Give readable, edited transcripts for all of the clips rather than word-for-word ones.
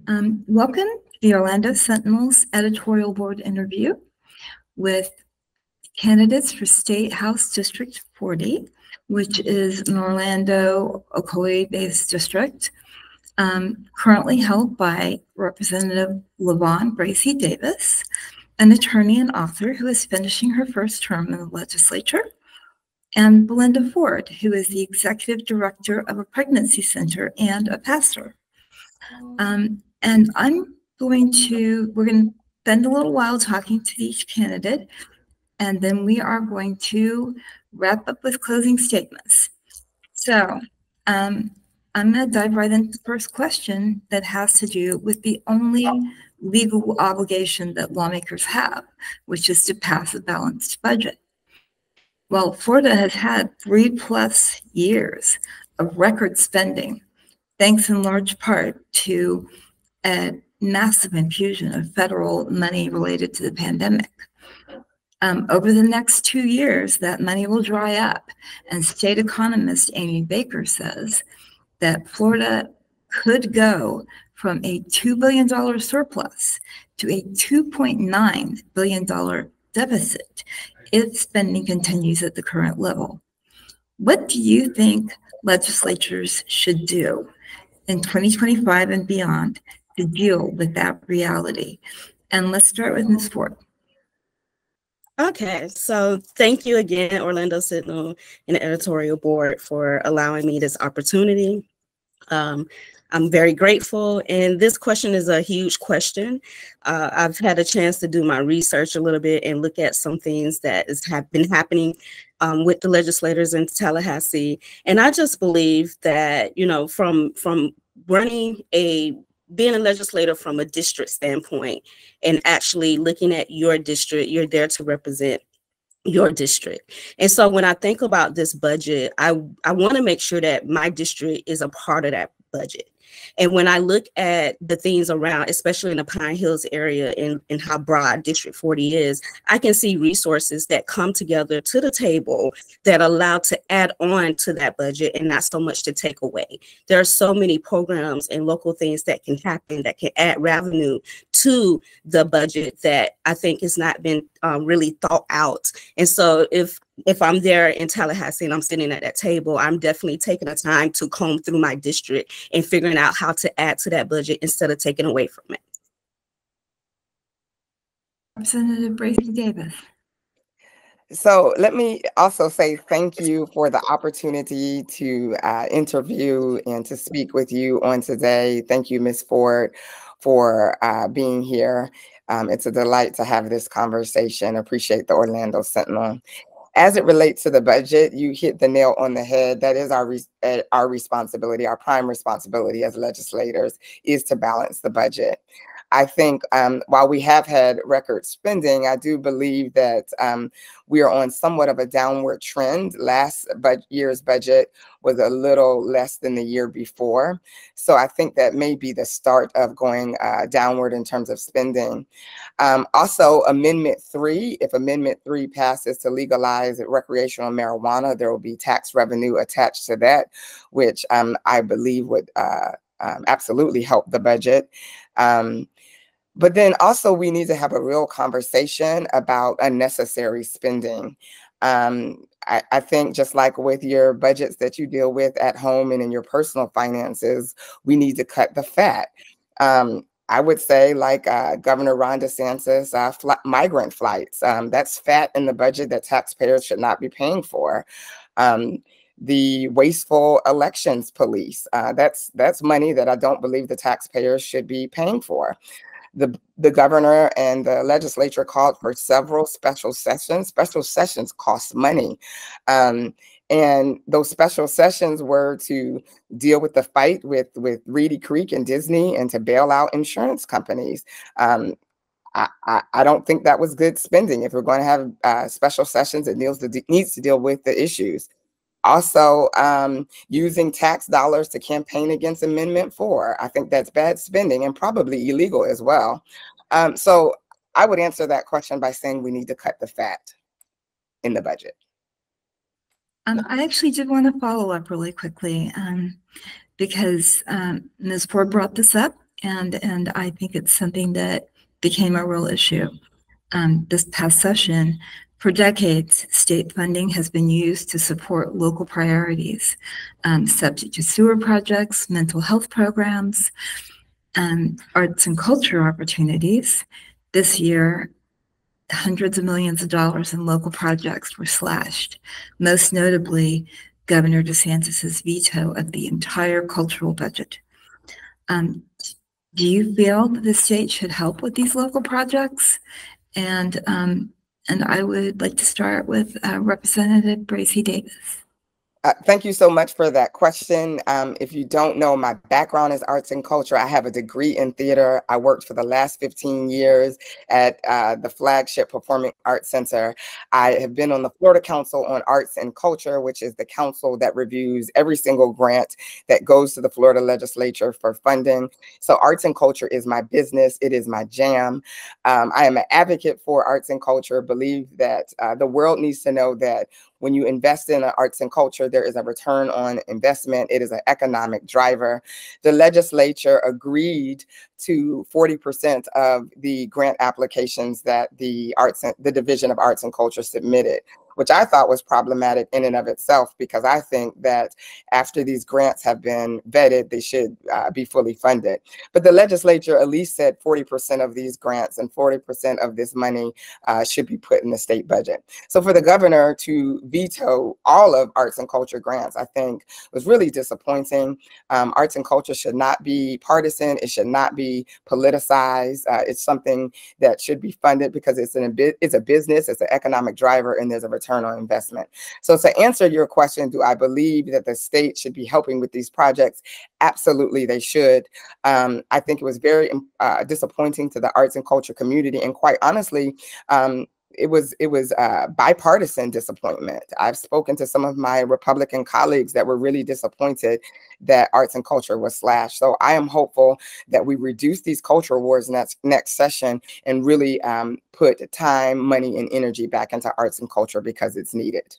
Welcome to the Orlando Sentinel's editorial board interview with candidates for State House District 40, which is an Orlando Ocoee-based district, currently held by Representative LaVon Bracy Davis, an attorney and author who is finishing her first term in the legislature, and Belinda Ford, who is the executive director of a pregnancy center and a pastor. And we're going to spend a little while talking to each candidate, and then we are going to wrap up with closing statements. So I'm going to dive right into the first question that has to do with the only legal obligation that lawmakers have, which is to pass a balanced budget. Well, Florida has had 3+ years of record spending, thanks in large part to a massive infusion of federal money related to the pandemic. Over the next 2 years, that money will dry up, and state economist Amy Baker says that Florida could go from a $2 billion surplus to a $2.9 billion deficit if spending continues at the current level. What do you think legislatures should do in 2025 and beyond to deal with that reality? And let's start with Ms. Ford. Okay, so thank you again, Orlando Sentinel and the editorial board, for allowing me this opportunity. I'm very grateful, and this question is a huge question. I've had a chance to do my research a little bit and look at some things that have been happening with the legislators in Tallahassee, and I just believe that, you know, from being a legislator from a district standpoint and actually looking at your district, you're there to represent your district. And so when I think about this budget, I want to make sure that my district is a part of that budget. And when I look at the things around, especially in the Pine Hills area and how broad District 40 is, I can see resources that come together to the table that allow to add on to that budget and not so much to take away. There are so many programs and local things that can happen that can add revenue to the budget that I think has not been really thought out. And so if I'm there in Tallahassee and I'm sitting at that table, I'm definitely taking the time to comb through my district and figuring out how to add to that budget instead of taking away from it. Representative Bracy Davis. So let me also say thank you for the opportunity to interview and to speak with you on today. Thank you, Ms. Ford, for being here. It's a delight to have this conversation. Appreciate the Orlando Sentinel. As it relates to the budget, you hit the nail on the head. That is our responsibility. Our prime responsibility as legislators is to balance the budget. I think while we have had record spending, I do believe that we are on somewhat of a downward trend. Last year's budget was a little less than the year before. So I think that may be the start of going downward in terms of spending. Also, Amendment 3, if Amendment 3 passes to legalize recreational marijuana, there will be tax revenue attached to that, which I believe would absolutely help the budget. But then also we need to have a real conversation about unnecessary spending. I think just like with your budgets that you deal with at home and in your personal finances, we need to cut the fat. I would say, like Governor Ron DeSantis, migrant flights, that's fat in the budget that taxpayers should not be paying for. The wasteful elections police, that's money that I don't believe the taxpayers should be paying for. The governor and the legislature called for several special sessions. Special sessions cost money. And those special sessions were to deal with the fight with Reedy Creek and Disney and to bail out insurance companies. I don't think that was good spending. If we're going to have special sessions, it needs to deal with the issues. Also, using tax dollars to campaign against Amendment 4. I think that's bad spending and probably illegal as well. So I would answer that question by saying we need to cut the fat in the budget. I actually did want to follow up really quickly because Ms. Ford brought this up, And I think it's something that became a real issue. This past session, for decades, state funding has been used to support local priorities, subject to sewer projects, mental health programs, arts and culture opportunities. This year, hundreds of millions of dollars in local projects were slashed, most notably Governor DeSantis's veto of the entire cultural budget. Do you feel that the state should help with these local projects? And I would like to start with Representative Bracy Davis. Thank you so much for that question. If you don't know, my background is arts and culture. I have a degree in theater. I worked for the last 15 years at the flagship Performing Arts Center. I have been on the Florida Council on Arts and Culture, which is the council that reviews every single grant that goes to the Florida legislature for funding. So arts and culture is my business. It is my jam. I am an advocate for arts and culture, believe that the world needs to know that when you invest in arts and culture, there is a return on investment. It is an economic driver. The legislature agreed to 40% of the grant applications that the Division of Arts and Culture submitted, which I thought was problematic in and of itself, because I think that after these grants have been vetted, they should be fully funded. But the legislature at least said 40% of these grants and 40% of this money should be put in the state budget. So for the governor to veto all of arts and culture grants, I think was really disappointing. Arts and culture should not be partisan. It should not be politicized. It's something that should be funded because it's a business, it's an economic driver, and there's a return on investment. So to answer your question, do I believe that the state should be helping with these projects? Absolutely, they should. I think it was very disappointing to the arts and culture community, and quite honestly, it was bipartisan disappointment. I've spoken to some of my Republican colleagues that were really disappointed that arts and culture was slashed. So I am hopeful that we reduce these culture wars next session and really put time, money, and energy back into arts and culture because it's needed.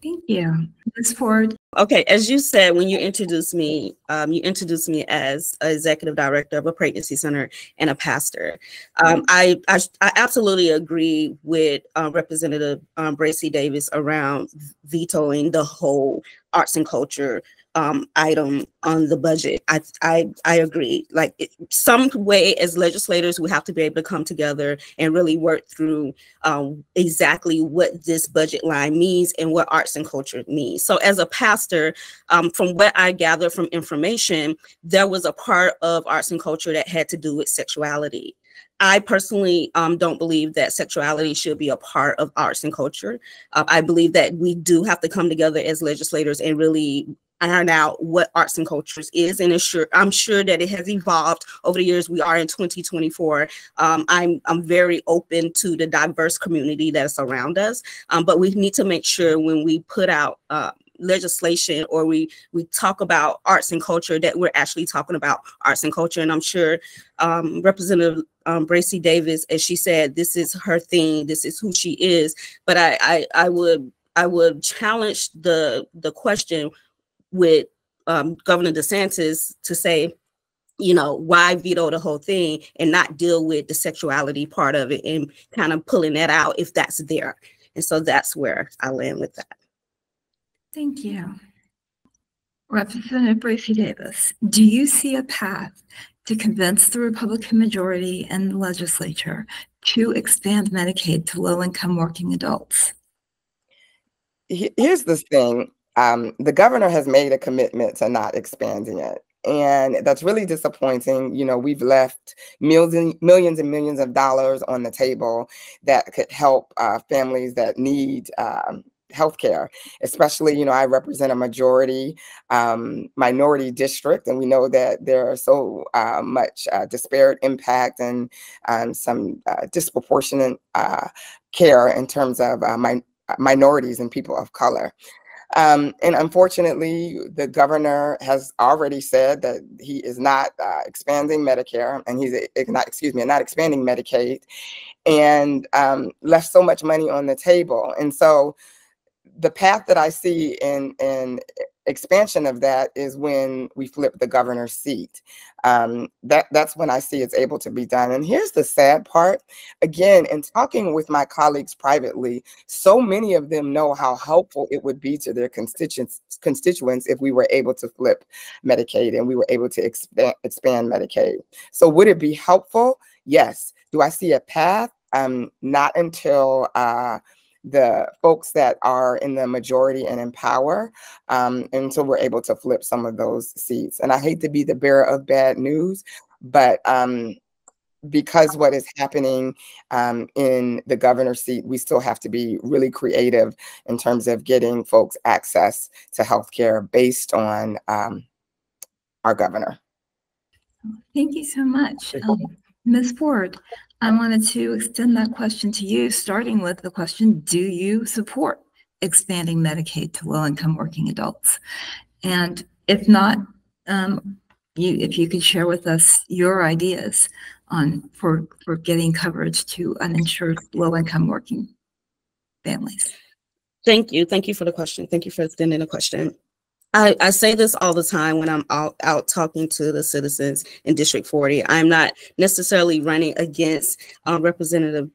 Thank you. Ms. Ford. Okay, as you said, when you introduced me as executive director of a pregnancy center and a pastor. I absolutely agree with Representative Bracy Davis around vetoing the whole arts and culture item on the budget. I agree. Like some way as legislators, we have to be able to come together and really work through exactly what this budget line means and what arts and culture means. So as a pastor, from what I gather from information, there was a part of arts and culture that had to do with sexuality. I personally don't believe that sexuality should be a part of arts and culture. I believe that we do have to come together as legislators and really iron out what arts and cultures is, and I'm sure that it has evolved over the years. We are in 2024. I'm very open to the diverse community that's around us, but we need to make sure when we put out legislation or we talk about arts and culture that we're actually talking about arts and culture. And I'm sure Representative Bracy Davis, as she said, this is her thing, this is who she is. But I would challenge the question with Governor DeSantis to say, you know, why veto the whole thing and not deal with the sexuality part of it and kind of pulling that out if that's there. And so that's where I land with that. Thank you. Representative Bracy Davis, do you see a path to convince the Republican majority and the legislature to expand Medicaid to low-income working adults? Here's the thing. The governor has made a commitment to not expanding it. And that's really disappointing. You know, we've left millions and millions of dollars on the table that could help families that need healthcare, especially, you know, I represent a majority minority district, and we know that there are so much disparate impact and some disproportionate care in terms of minorities and people of color. And unfortunately, the governor has already said that he is not expanding Medicare, and he's not expanding Medicaid, and left so much money on the table. And so the path that I see in expansion of that is when we flip the governor's seat. That's when I see it's able to be done. And here's the sad part. Again, in talking with my colleagues privately, so many of them know how helpful it would be to their constituents if we were able to flip Medicaid and we were able to expand Medicaid. So would it be helpful? Yes. Do I see a path? Not until the folks that are in the majority and in power, until we're able to flip some of those seats. And I hate to be the bearer of bad news, but because what is happening in the governor's seat, we still have to be really creative in terms of getting folks access to healthcare based on our governor. Thank you so much. Ms. Ford, I wanted to extend that question to you, starting with the question, do you support expanding Medicaid to low-income working adults? And if not, if you could share with us your ideas on for getting coverage to uninsured low-income working families. Thank you. Thank you for the question. Thank you for extending the question. I say this all the time when I'm out talking to the citizens in District 40. I'm not necessarily running against Representative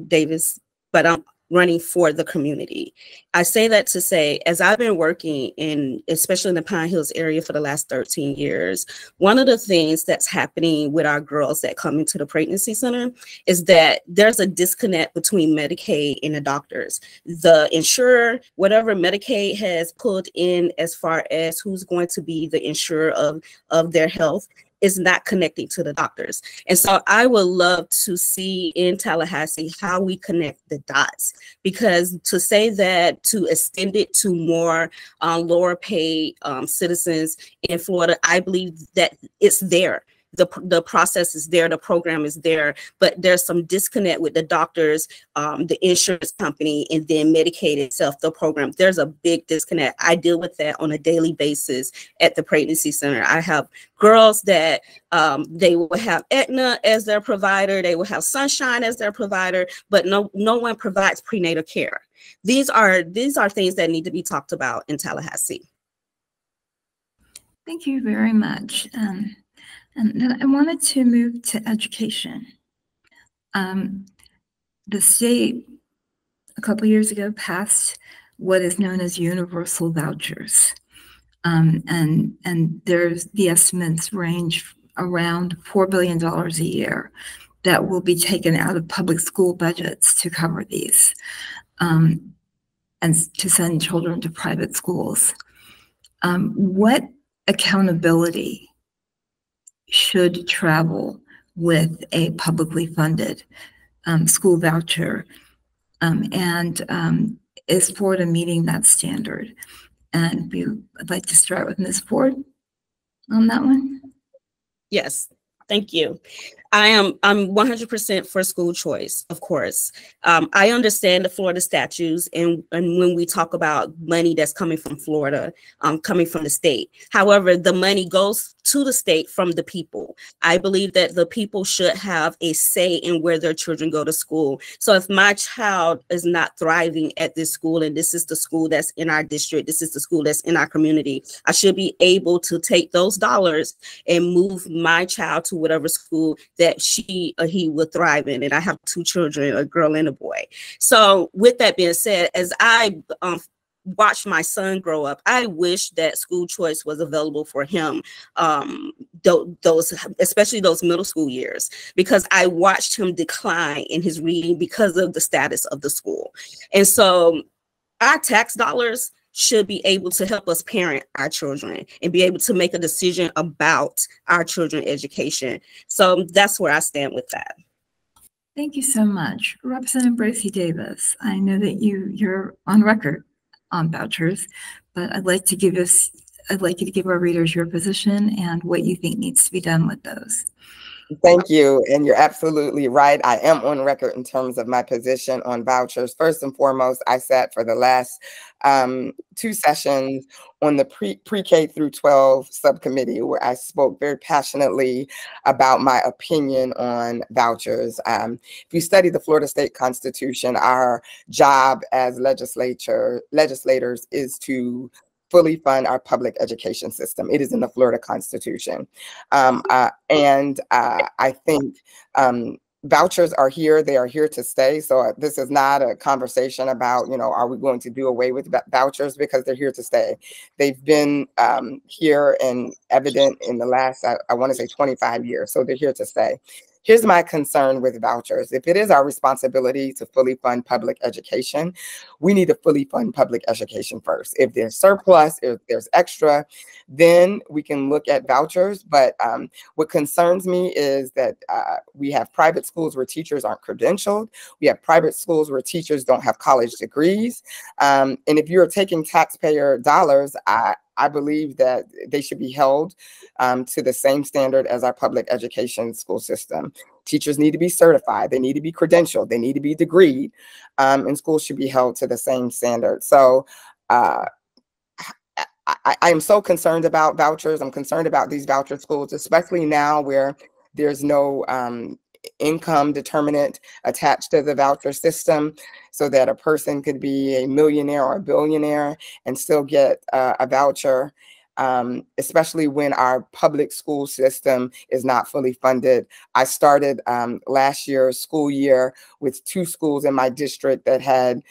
Davis, but I'm running for the community. I say that to say, as I've been working in, especially in the Pine Hills area for the last 13 years, one of the things that's happening with our girls that come into the pregnancy center is that there's a disconnect between Medicaid and the doctors. The insurer, whatever Medicaid has pulled in as far as who's going to be the insurer of their health, is not connecting to the doctors. And so I would love to see in Tallahassee how we connect the dots, because to say that to extend it to more lower paid citizens in Florida, I believe that it's there. The process is there, the program is there, but there's some disconnect with the doctors, the insurance company, and then Medicaid itself, the program. There's a big disconnect. I deal with that on a daily basis at the pregnancy center. I have girls that they will have Aetna as their provider, they will have Sunshine as their provider, but no one provides prenatal care. These are things that need to be talked about in Tallahassee. Thank you very much. And then I wanted to move to education. The state, a couple years ago, passed what is known as universal vouchers. And there's the estimates range around $4 billion a year that will be taken out of public school budgets to cover these, and to send children to private schools. What accountability should travel with a publicly funded school voucher, and is Florida meeting that standard? And I'd like to start with Ms. Ford on that one. Yes, thank you. I'm 100% for school choice, of course. I understand the Florida statutes and when we talk about money that's coming from Florida, coming from the state. However, the money goes to the state from the people. I believe that the people should have a say in where their children go to school. So if my child is not thriving at this school, and this is the school that's in our district, this is the school that's in our community, I should be able to take those dollars and move my child to whatever school that she or he would thrive in. And I have two children, a girl and a boy. So with that being said, as I watched my son grow up, I wish that school choice was available for him, especially those middle school years, because I watched him decline in his reading because of the status of the school. And so our tax dollars should be able to help us parent our children and be able to make a decision about our children's education. So that's where I stand with that. Thank you so much. Representative Bracy Davis, I know that you're on record on vouchers, but I'd like you to give our readers your position and what you think needs to be done with those. Thank you. And you're absolutely right. I am on record in terms of my position on vouchers. First and foremost, I sat for the last 2 sessions on the pre-K through 12 subcommittee, where I spoke very passionately about my opinion on vouchers. If you study the Florida State Constitution, our job as legislators is to fully fund our public education system. It is in the Florida Constitution. I think vouchers are here. They are here to stay. So this is not a conversation about, are we going to do away with vouchers, because they're here to stay. They've been here and evident in the last, I want to say 25 years. So they're here to stay. Here's my concern with vouchers. If it is our responsibility to fully fund public education, we need to fully fund public education first. If there's surplus, if there's extra, then we can look at vouchers. But what concerns me is that we have private schools where teachers aren't credentialed. We have private schools where teachers don't have college degrees. And if you're taking taxpayer dollars, I believe that they should be held to the same standard as our public education school system. Teachers need to be certified. They need to be credentialed. They need to be degreed. And schools should be held to the same standard. So I am so concerned about vouchers. I'm concerned about these voucher schools, especially now where there's no income determinant attached to the voucher system, so that a person could be a millionaire or a billionaire and still get a voucher, especially when our public school system is not fully funded. I started last year's school year with 2 schools in my district that had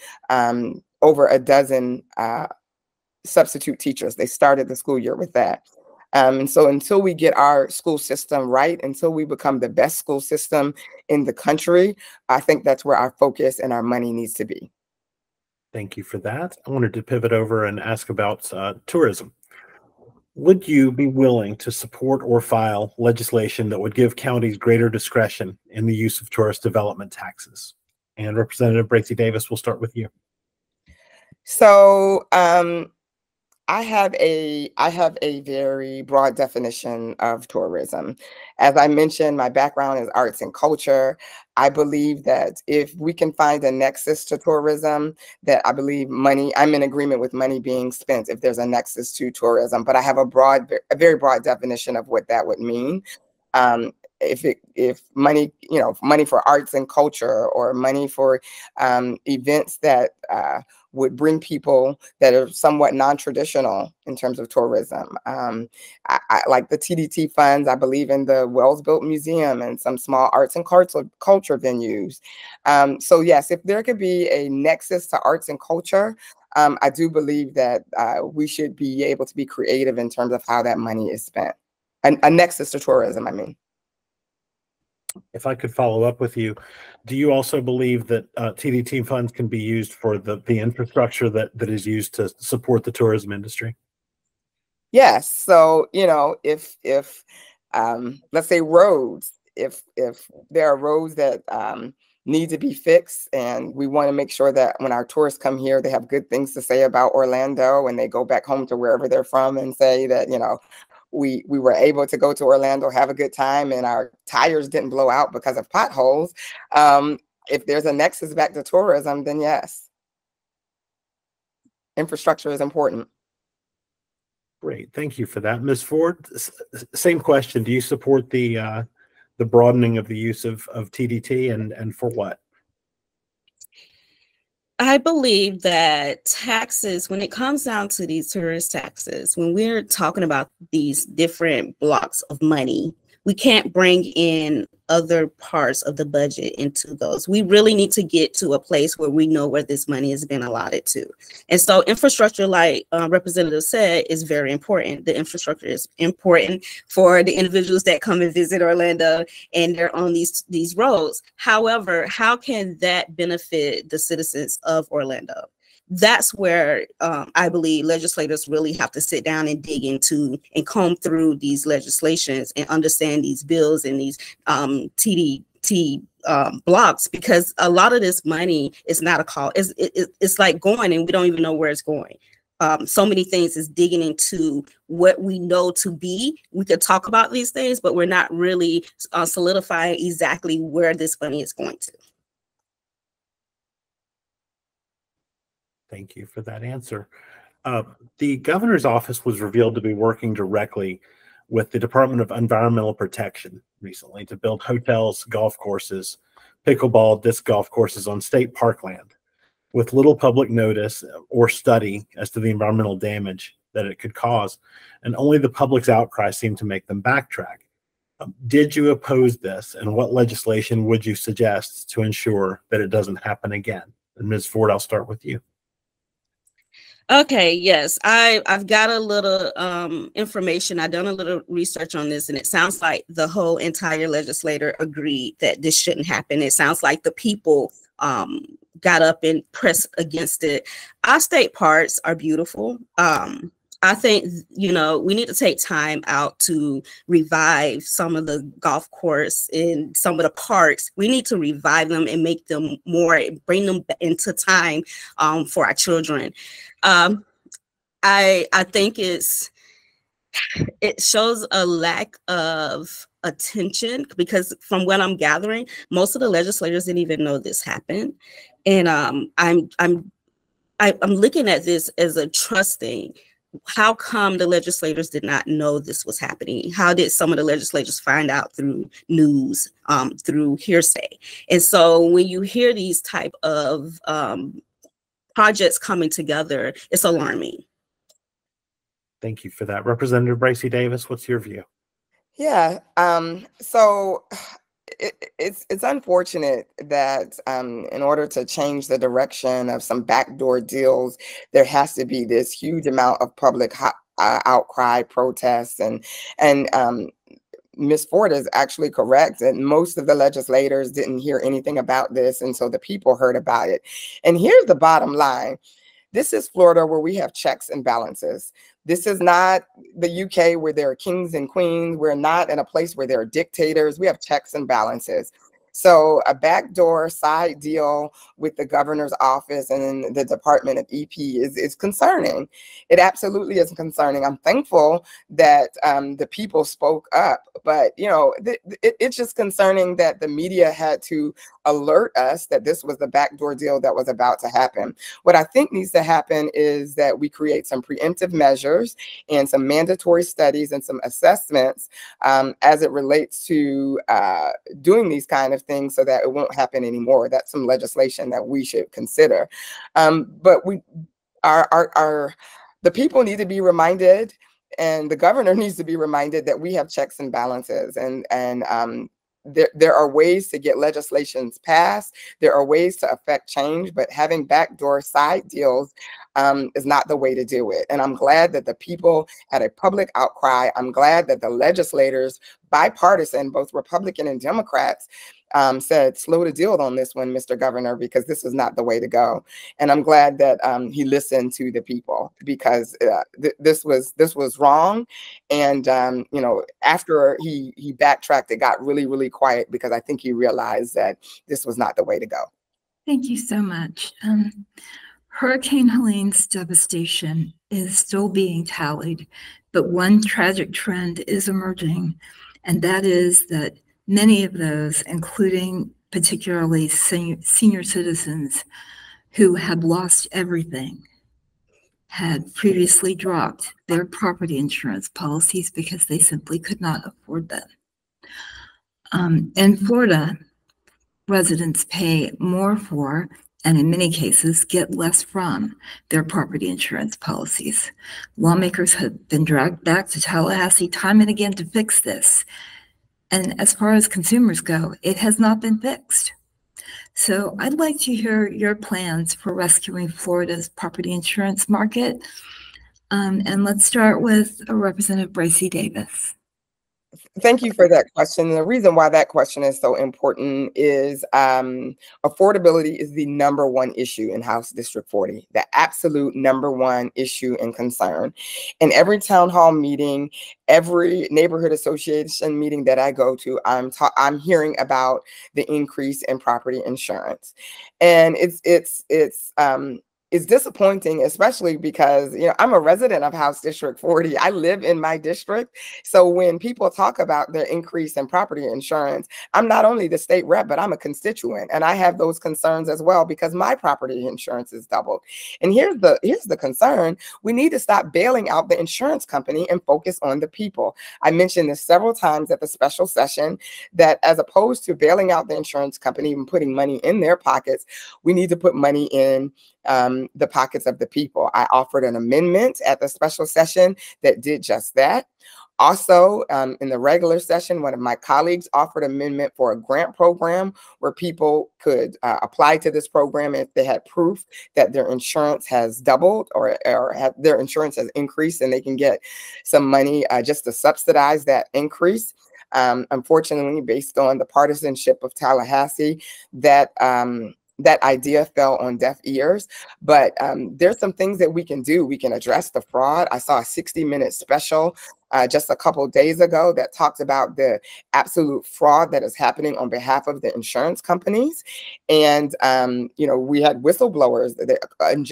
over a dozen substitute teachers. They started the school year with that. And so until we get our school system right, until we become the best school system in the country, I think that's where our focus and our money needs to be. Thank you for that. I wanted to pivot over and ask about tourism. Would you be willing to support or file legislation that would give counties greater discretion in the use of tourist development taxes? And Representative Bracy Davis, we'll start with you. So I have a very broad definition of tourism. As I mentioned, my background is arts and culture. I believe that if we can find a nexus to tourism, that I believe I'm in agreement with money being spent if there's a nexus to tourism, but I have a very broad definition of what that would mean. If money, money for arts and culture, or money for events that would bring people that are somewhat non-traditional in terms of tourism. I like the TDT funds. I believe in the Wells-Built Museum and some small arts and culture venues. So yes, if there could be a nexus to arts and culture, I do believe that we should be able to be creative in terms of how that money is spent. A nexus to tourism, I mean. If I could follow up with you, do you also believe that TDT funds can be used for the infrastructure that is used to support the tourism industry? Yes. So, if let's say roads, if there are roads that need to be fixed, and we want to make sure that when our tourists come here, they have good things to say about Orlando, and they go back home to wherever they're from and say that, we were able to go to Orlando, have a good time, and our tires didn't blow out because of potholes. If there's a nexus back to tourism, then yes. Infrastructure is important. Great, thank you for that. Ms. Ford, same question. Do you support the broadening of the use of TDT, and for what? I believe that taxes, when it comes down to these tourist taxes, when we're talking about these different blocks of money, we can't bring in other parts of the budget into those. We really need to get to a place where we know where this money has been allotted to. And so infrastructure, like Representative said, is very important. The infrastructure is important for the individuals that come and visit Orlando and they're on these roads. However, how can that benefit the citizens of Orlando? That's where I believe legislators really have to sit down and dig into and comb through these legislations and understand these bills and these TDT blocks, because a lot of this money is not a call. It's like going and we don't even know where it's going. so many things is digging into what we know to be. We could talk about these things, but we're not really solidifying exactly where this money is going to. Thank you for that answer. The governor's office was revealed to be working directly with the Department of Environmental Protection recently to build hotels, golf courses, pickleball, disc golf courses on state parkland with little public notice or study as to the environmental damage that it could cause. And only the public's outcry seemed to make them backtrack. Did you oppose this? And what legislation would you suggest to ensure that it doesn't happen again? And Ms. Ford, I'll start with you. Okay, yes, I've got a little information. I've done a little research on this, and it sounds like the whole entire legislature agreed that this shouldn't happen. It sounds like the people got up and pressed against it. Our state parks are beautiful. I think, you know, we need to take time out to revive some of the golf course in some of the parks. We need to revive them and make them more, bring them into time for our children. I think it shows a lack of attention, because from what I'm gathering, most of the legislators didn't even know this happened. And I'm looking at this as a trusting. How come the legislators did not know this was happening? How did some of the legislators find out through news, through hearsay? And so when you hear these type of projects coming together, it's alarming. Thank you for that. Representative Bracy Davis, what's your view? Yeah, so it's unfortunate that in order to change the direction of some backdoor deals, there has to be this huge amount of public outcry, protests, and Ms. Ford is actually correct, and most of the legislators didn't hear anything about this, and so the people heard about it. And here's the bottom line. This is Florida, where we have checks and balances. This is not the UK where there are kings and queens. We're not in a place where there are dictators. We have checks and balances. So a backdoor side deal with the governor's office and the Department of EP is concerning. It absolutely is concerning. I'm thankful that the people spoke up, but you know, it's just concerning that the media had to alert us that this was the backdoor deal that was about to happen. What I think needs to happen is that we create some preemptive measures and some mandatory studies and some assessments as it relates to doing these kind of things so that it won't happen anymore. That's some legislation that we should consider. But the people need to be reminded, and the governor needs to be reminded that we have checks and balances, and there are ways to get legislations passed. There are ways to affect change, but having backdoor side deals is not the way to do it. And I'm glad that the people had a public outcry. I'm glad that the legislators, bipartisan, both Republican and Democrats, said, slow the deal on this one, Mr. Governor, because this is not the way to go. And I'm glad that he listened to the people, because this was wrong. And you know, after he backtracked, it got really, really quiet, because I think he realized that this was not the way to go. Thank you so much. Hurricane Helene's devastation is still being tallied, but one tragic trend is emerging, and that is that many of those, including particularly senior citizens who had lost everything, had previously dropped their property insurance policies because they simply could not afford them. In Florida, residents pay more for, and in many cases get less from, their property insurance policies. Lawmakers have been dragged back to Tallahassee time and again to fix this. And as far as consumers go, it has not been fixed. So I'd like to hear your plans for rescuing Florida's property insurance market. And let's start with Representative Bracy Davis. Thank you for that question. The reason why that question is so important is affordability is the #1 issue in House District 40, the absolute #1 issue and concern. In every town hall meeting, every neighborhood association meeting that I go to, I'm hearing about the increase in property insurance, and it's is disappointing, especially because, you know, I'm a resident of House District 40. I live in my district. So when people talk about the increase in property insurance, I'm not only the state rep, but I'm a constituent. And I have those concerns as well because my property insurance is doubled. And here's the concern. We need to stop bailing out the insurance company and focus on the people. I mentioned this several times at the special session that as opposed to bailing out the insurance company and putting money in their pockets, we need to put money in the pockets of the people. I offered an amendment at the special session that did just that. Also, in the regular session, one of my colleagues offered an amendment for a grant program where people could apply to this program if they had proof that their insurance has doubled or their insurance has increased, and they can get some money just to subsidize that increase. Unfortunately, based on the partisanship of Tallahassee, that idea fell on deaf ears, but there's some things that we can do. We can address the fraud. I saw a 60-minute special just a couple of days ago that talked about the absolute fraud that is happening on behalf of the insurance companies. And, you know, we had whistleblowers,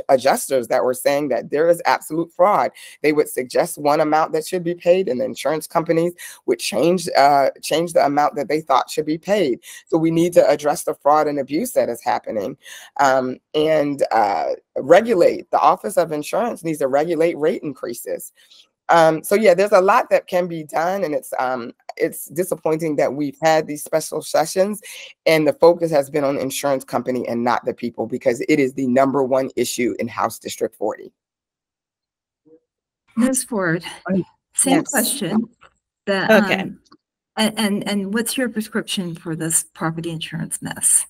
adjusters that were saying that there is absolute fraud. They would suggest one amount that should be paid, and the insurance companies would change the amount that they thought should be paid. So we need to address the fraud and abuse that is happening, and regulate. The Office of Insurance needs to regulate rate increases. So yeah, there's a lot that can be done, and it's disappointing that we've had these special sessions and the focus has been on the insurance company and not the people, because it is the #1 issue in House District 40. Ms. Ford, same Yes. question. Okay. And what's your prescription for this property insurance mess?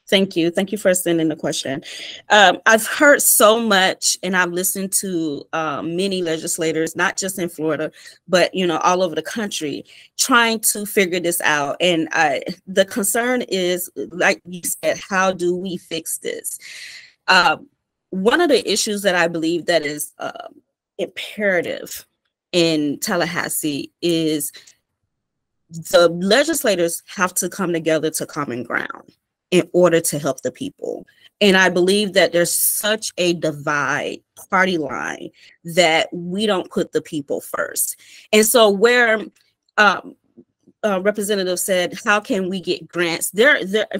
Thank you. Thank you for sending the question. I've heard so much, and I've listened to many legislators, not just in Florida, but, you know, all over the country, trying to figure this out. And the concern is, like you said, how do we fix this? One of the issues that I believe that is imperative in Tallahassee is the legislators have to come together to common ground in order to help the people. And I believe that there's such a divide, party line, that we don't put the people first. And so where Representative said, how can we get grants?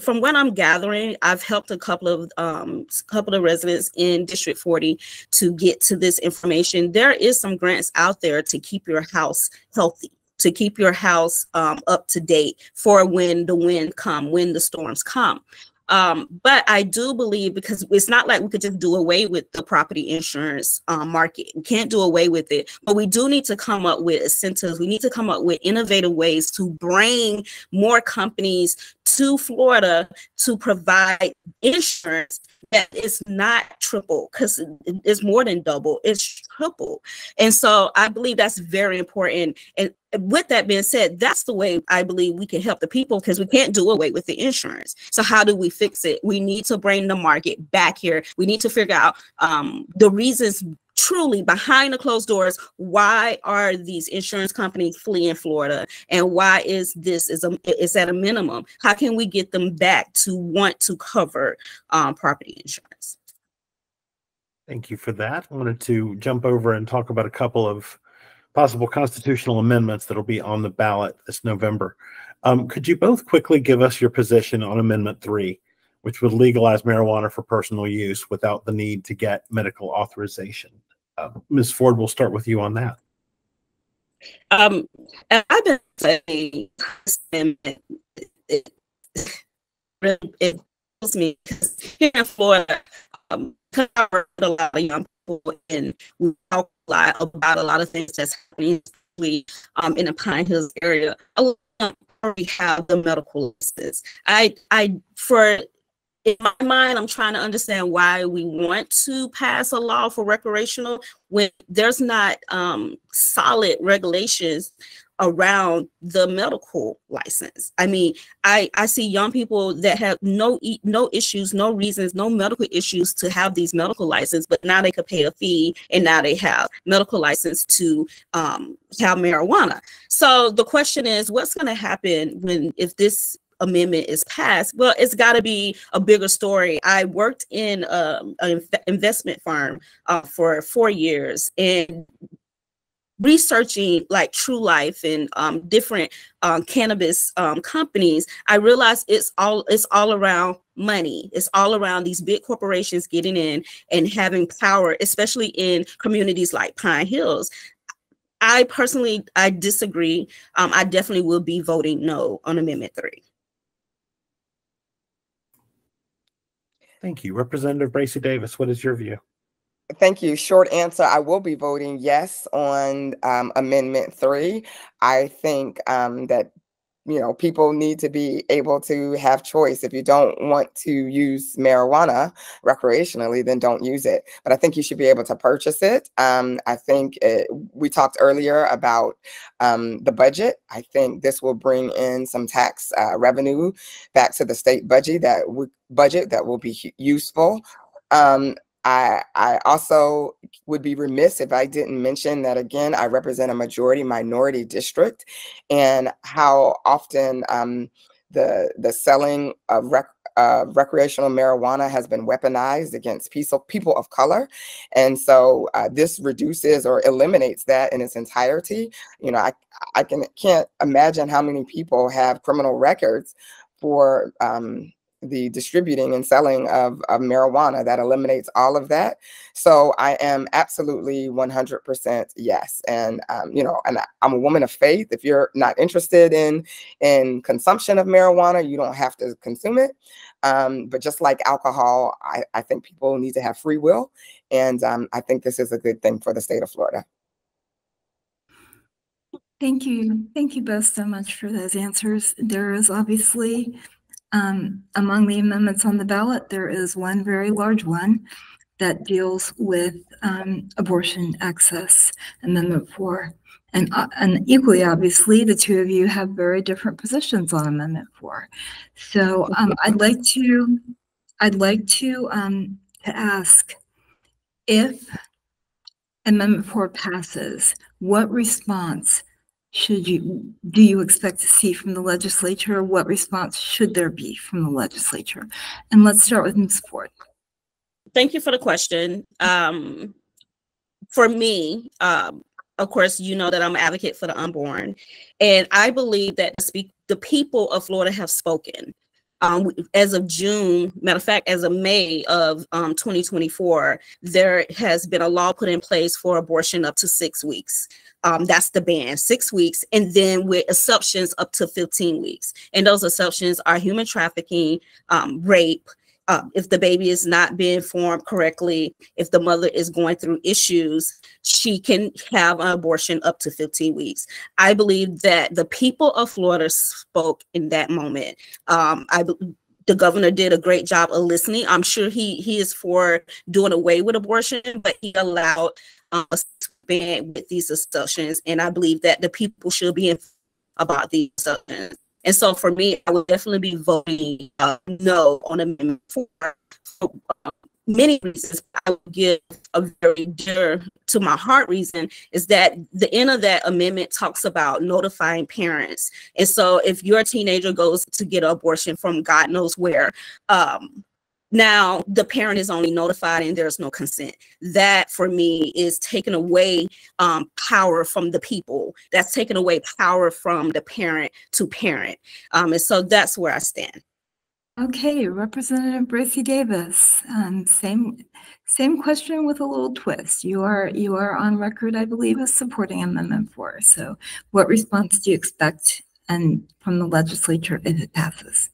From what I'm gathering, I've helped a couple of residents in District 40 to get to this information. There is some grants out there to keep your house healthy, to keep your house up to date for when the storms come. But I do believe, because it's not like we could just do away with the property insurance market. We can't do away with it, but we do need to come up with incentives. We need to come up with innovative ways to bring more companies to Florida to provide insurance that is not triple, because it's more than double, it's triple. And so I believe that's very important. And with that being said, that's the way I believe we can help the people, because we can't do away with the insurance. So how do we fix it? We need to bring the market back here. We need to figure out the reasons truly behind the closed doors. Why are these insurance companies fleeing Florida, and why is this is at a minimum? How can we get them back to want to cover property insurance? Thank you for that. I wanted to jump over and talk about a couple of possible constitutional amendments that'll be on the ballot this November. Could you both quickly give us your position on Amendment 3, which would legalize marijuana for personal use without the need to get medical authorization? Ms. Ford, we'll start with you on that. I've been saying it kills me, because here in Florida, because I work with a lot of young people and we talk a lot about a lot of things that's happening in the Pine Hills area. A lot of them already have the medical license. In my mind, I'm trying to understand why we want to pass a law for recreational when there's not solid regulations around the medical license. I mean, I see young people that have no issues, no reasons, no medical issues to have these medical licenses, but now they could pay a fee, and now they have medical license to have marijuana. So the question is, what's going to happen if this amendment is passed, well, it's got to be a bigger story. I worked in an investment firm for 4 years, and researching like True Life and different cannabis companies, I realized it's all around money. It's all around these big corporations getting in and having power, especially in communities like Pine Hills. I personally, I disagree. I definitely will be voting no on Amendment 3. Thank you. Representative Bracy Davis, what is your view? Thank you. Short answer, I will be voting yes on Amendment 3. I think that people need to be able to have choice. If you don't want to use marijuana recreationally, then don't use it. But I think you should be able to purchase it. I think we talked earlier about the budget. I think this will bring in some tax revenue back to the state budget that will be useful. I also would be remiss if I didn't mention that, again, I represent a majority minority district, and how often the selling of recreational marijuana has been weaponized against people of color. And so this reduces or eliminates that in its entirety. I can't imagine how many people have criminal records for the distributing and selling of marijuana. That eliminates all of that. So I am absolutely 100% yes. And, and I'm a woman of faith. If you're not interested in consumption of marijuana, you don't have to consume it. But just like alcohol, I think people need to have free will. And I think this is a good thing for the state of Florida. Thank you. Thank you both so much for those answers. There is obviously, among the amendments on the ballot, there is one very large one that deals with abortion access, Amendment 4. And equally, obviously, the two of you have very different positions on Amendment 4. So I'd like to ask, if Amendment 4 passes, what response do you expect to see from the legislature? What response should there be from the legislature? And let's start with Ms. Ford. Thank you for the question. For me, of course, you know that I'm an advocate for the unborn, and I believe that the people of Florida have spoken. As of June, matter of fact, as of May of 2024, there has been a law put in place for abortion up to 6 weeks. That's the ban, 6 weeks, and then with exceptions up to 15 weeks. And those exceptions are human trafficking, rape, if the baby is not being formed correctly, if the mother is going through issues, she can have an abortion up to 15 weeks. I believe that the people of Florida spoke in that moment. The governor did a great job of listening. I'm sure he is for doing away with abortion, but he allowed us to ban with these exceptions. And I believe that the people should be informed about these exceptions. And so for me, I would definitely be voting no on Amendment 4 for many reasons. I would give a very dear to my heart reason is that the end of that amendment talks about notifying parents. And so if your teenager goes to get an abortion from God knows where, now the parent is only notified and there's no consent. That for me is taking away power from the people. That's taking away power from the parent to parent. And so that's where I stand. Okay, Representative Bracy Davis, same question with a little twist. You are on record, I believe, as supporting Amendment 4. So what response do you expect from the legislature if it passes?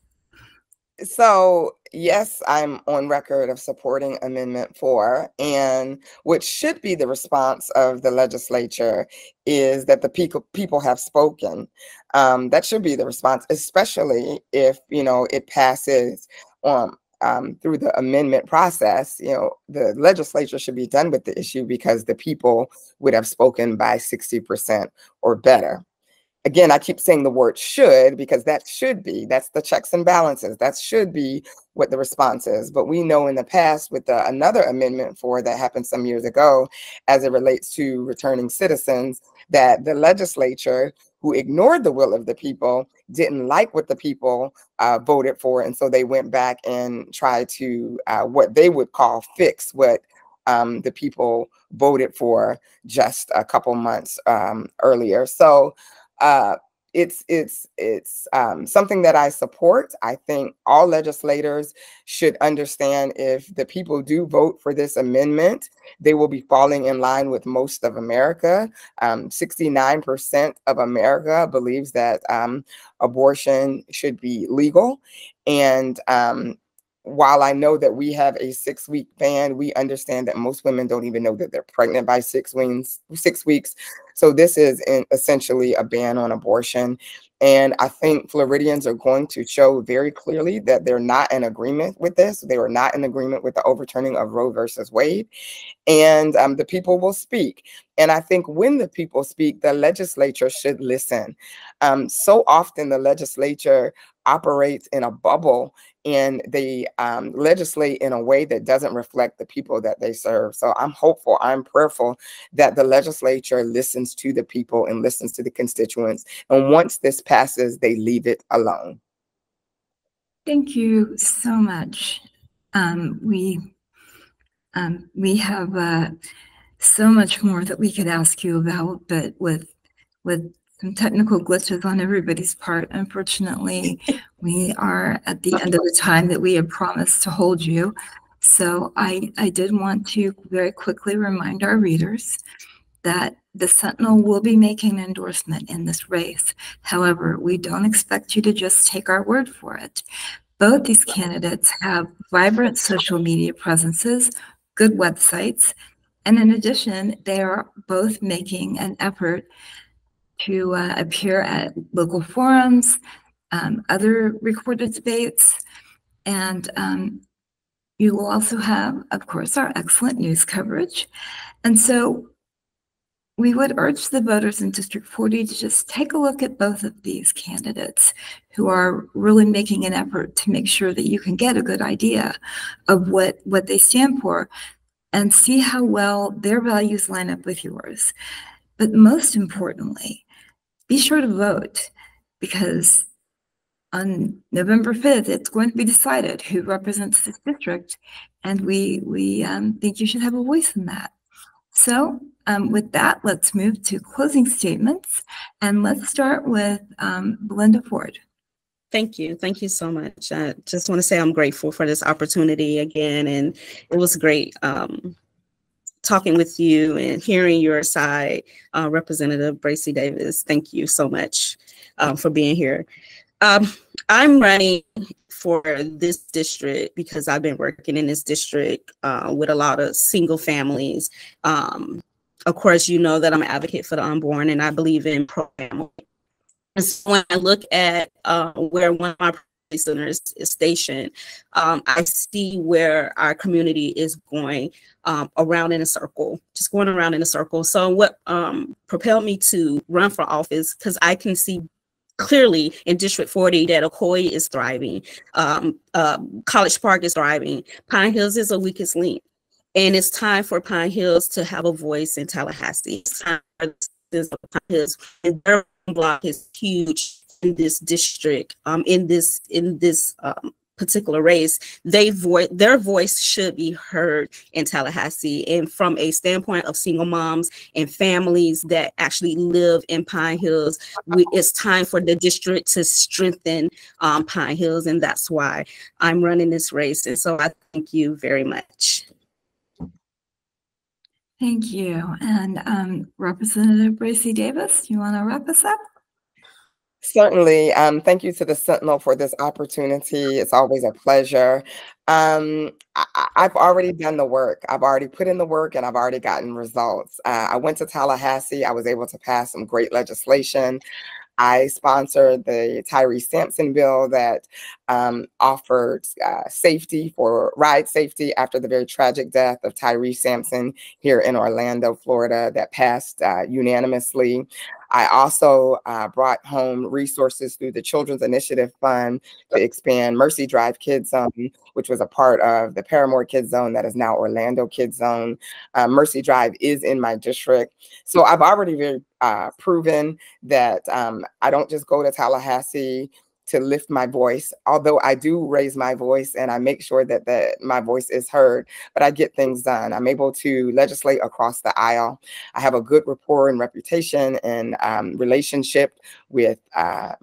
So yes, I'm on record of supporting Amendment 4, and what should be the response of the legislature is that the people have spoken. That should be the response, especially if it passes through the amendment process. The legislature should be done with the issue because the people would have spoken by 60% or better. again, I keep saying the word should because that's the checks and balances. That should be what the response is. But we know in the past with another amendment that happened some years ago, as it relates to returning citizens, that the legislature, who ignored the will of the people, didn't like what the people voted for. And so they went back and tried to what they would call fix what the people voted for just a couple months earlier. So it's something that I support. I think all legislators should understand if the people do vote for this amendment, they will be falling in line with most of America. 69% of America believes that abortion should be legal. And while I know that we have a 6-week ban, we understand that most women don't even know that they're pregnant by 6 weeks. So this is essentially a ban on abortion. And I think Floridians are going to show very clearly that they're not in agreement with this. They were not in agreement with the overturning of Roe versus Wade. And the people will speak. And I think when the people speak, the legislature should listen. So often the legislature operates in a bubble and they legislate in a way that doesn't reflect the people that they serve. So I'm hopeful, I'm prayerful that the legislature listens to the people and listens to the constituents. And once this passes, they leave it alone. Thank you so much. We have so much more that we could ask you about, but with some technical glitches on everybody's part, unfortunately, we are at the end of the time that we had promised to hold you. So I did want to very quickly remind our readers that the Sentinel will be making an endorsement in this race. However, we don't expect you to just take our word for it. Both these candidates have vibrant social media presences, good websites, and in addition, they are both making an effort to appear at local forums, other recorded debates, and you will also have, of course, our excellent news coverage. And so we would urge the voters in District 40 to just take a look at both of these candidates who are really making an effort to make sure that you can get a good idea of what they stand for and see how well their values line up with yours. But most importantly, be sure to vote, because on November 5th, it's going to be decided who represents this district, and we think you should have a voice in that. So with that, let's move to closing statements, and let's start with Belinda Ford. Thank you. Thank you so much. I just want to say I'm grateful for this opportunity again, and it was great talking with you and hearing your side, Representative Bracy Davis. Thank you so much for being here. I'm running for this district because I've been working in this district with a lot of single families. Of course, you know that I'm an advocate for the unborn, and I believe in pro-family. And so when I look at where one of my centers is stationed, I see where our community is going around in a circle, just going around in a circle. So what propelled me to run for office, because I can see clearly in District 40 that Ocoee is thriving, College Park is thriving, Pine Hills is the weakest link. And it's time for Pine Hills to have a voice in Tallahassee. It's time for this Pine Hills, and their block is huge in this district, in this particular race. Their voice should be heard in Tallahassee. And from a standpoint of single moms and families that actually live in Pine Hills, it's time for the district to strengthen Pine Hills, and that's why I'm running this race. And so I thank you very much. Thank you. And Representative Bracy Davis, you want to wrap us up? Certainly. Thank you to the Sentinel for this opportunity. It's always a pleasure. I've already done the work. I've already put in the work, and I've already gotten results. I went to Tallahassee. I was able to pass some great legislation. I sponsored the Tyree Sampson bill that offered safety for ride safety after the very tragic death of Tyree Sampson here in Orlando, Florida, that passed unanimously. I also brought home resources through the Children's Initiative Fund to expand Mercy Drive Kids Zone, which was a part of the Paramore Kids Zone that is now Orlando Kids Zone. Mercy Drive is in my district. So I've already proven that I don't just go to Tallahassee to lift my voice, although I do raise my voice and I make sure that my voice is heard, but I get things done. I'm able to legislate across the aisle. I have a good rapport and reputation and relationship with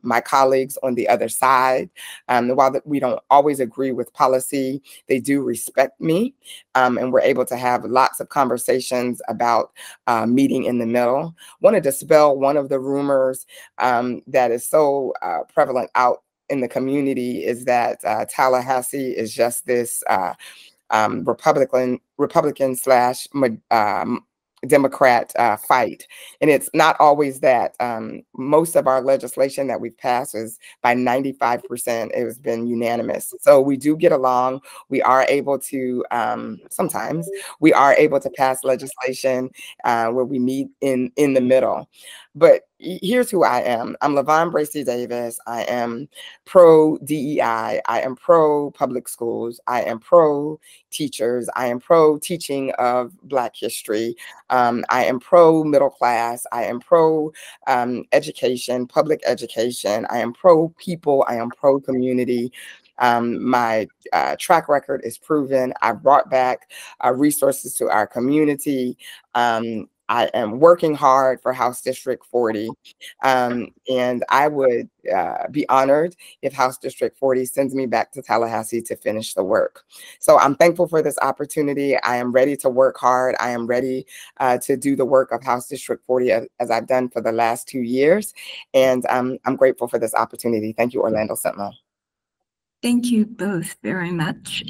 my colleagues on the other side. While we don't always agree with policy, they do respect me, and we're able to have lots of conversations about meeting in the middle. Want to dispel one of the rumors that is so prevalent out in the community, is that Tallahassee is just this Republican slash Democrat fight. And it's not always that. Most of our legislation that we've passed is by 95%, it has been unanimous. So we do get along. We are able to, sometimes we are able to pass legislation where we meet in the middle. But here's who I am. I'm LaVon Bracy Davis. I am pro DEI. I am pro public schools. I am pro teachers. I am pro teaching of Black history. I am pro middle class. I am pro education, public education. I am pro people. I am pro community. My track record is proven. I brought back resources to our community. I am working hard for House District 40, and I would be honored if House District 40 sends me back to Tallahassee to finish the work. So I'm thankful for this opportunity. I am ready to work hard. I am ready to do the work of House District 40 as I've done for the last 2 years, and I'm grateful for this opportunity. Thank you, Orlando Sentinel. Thank you both very much.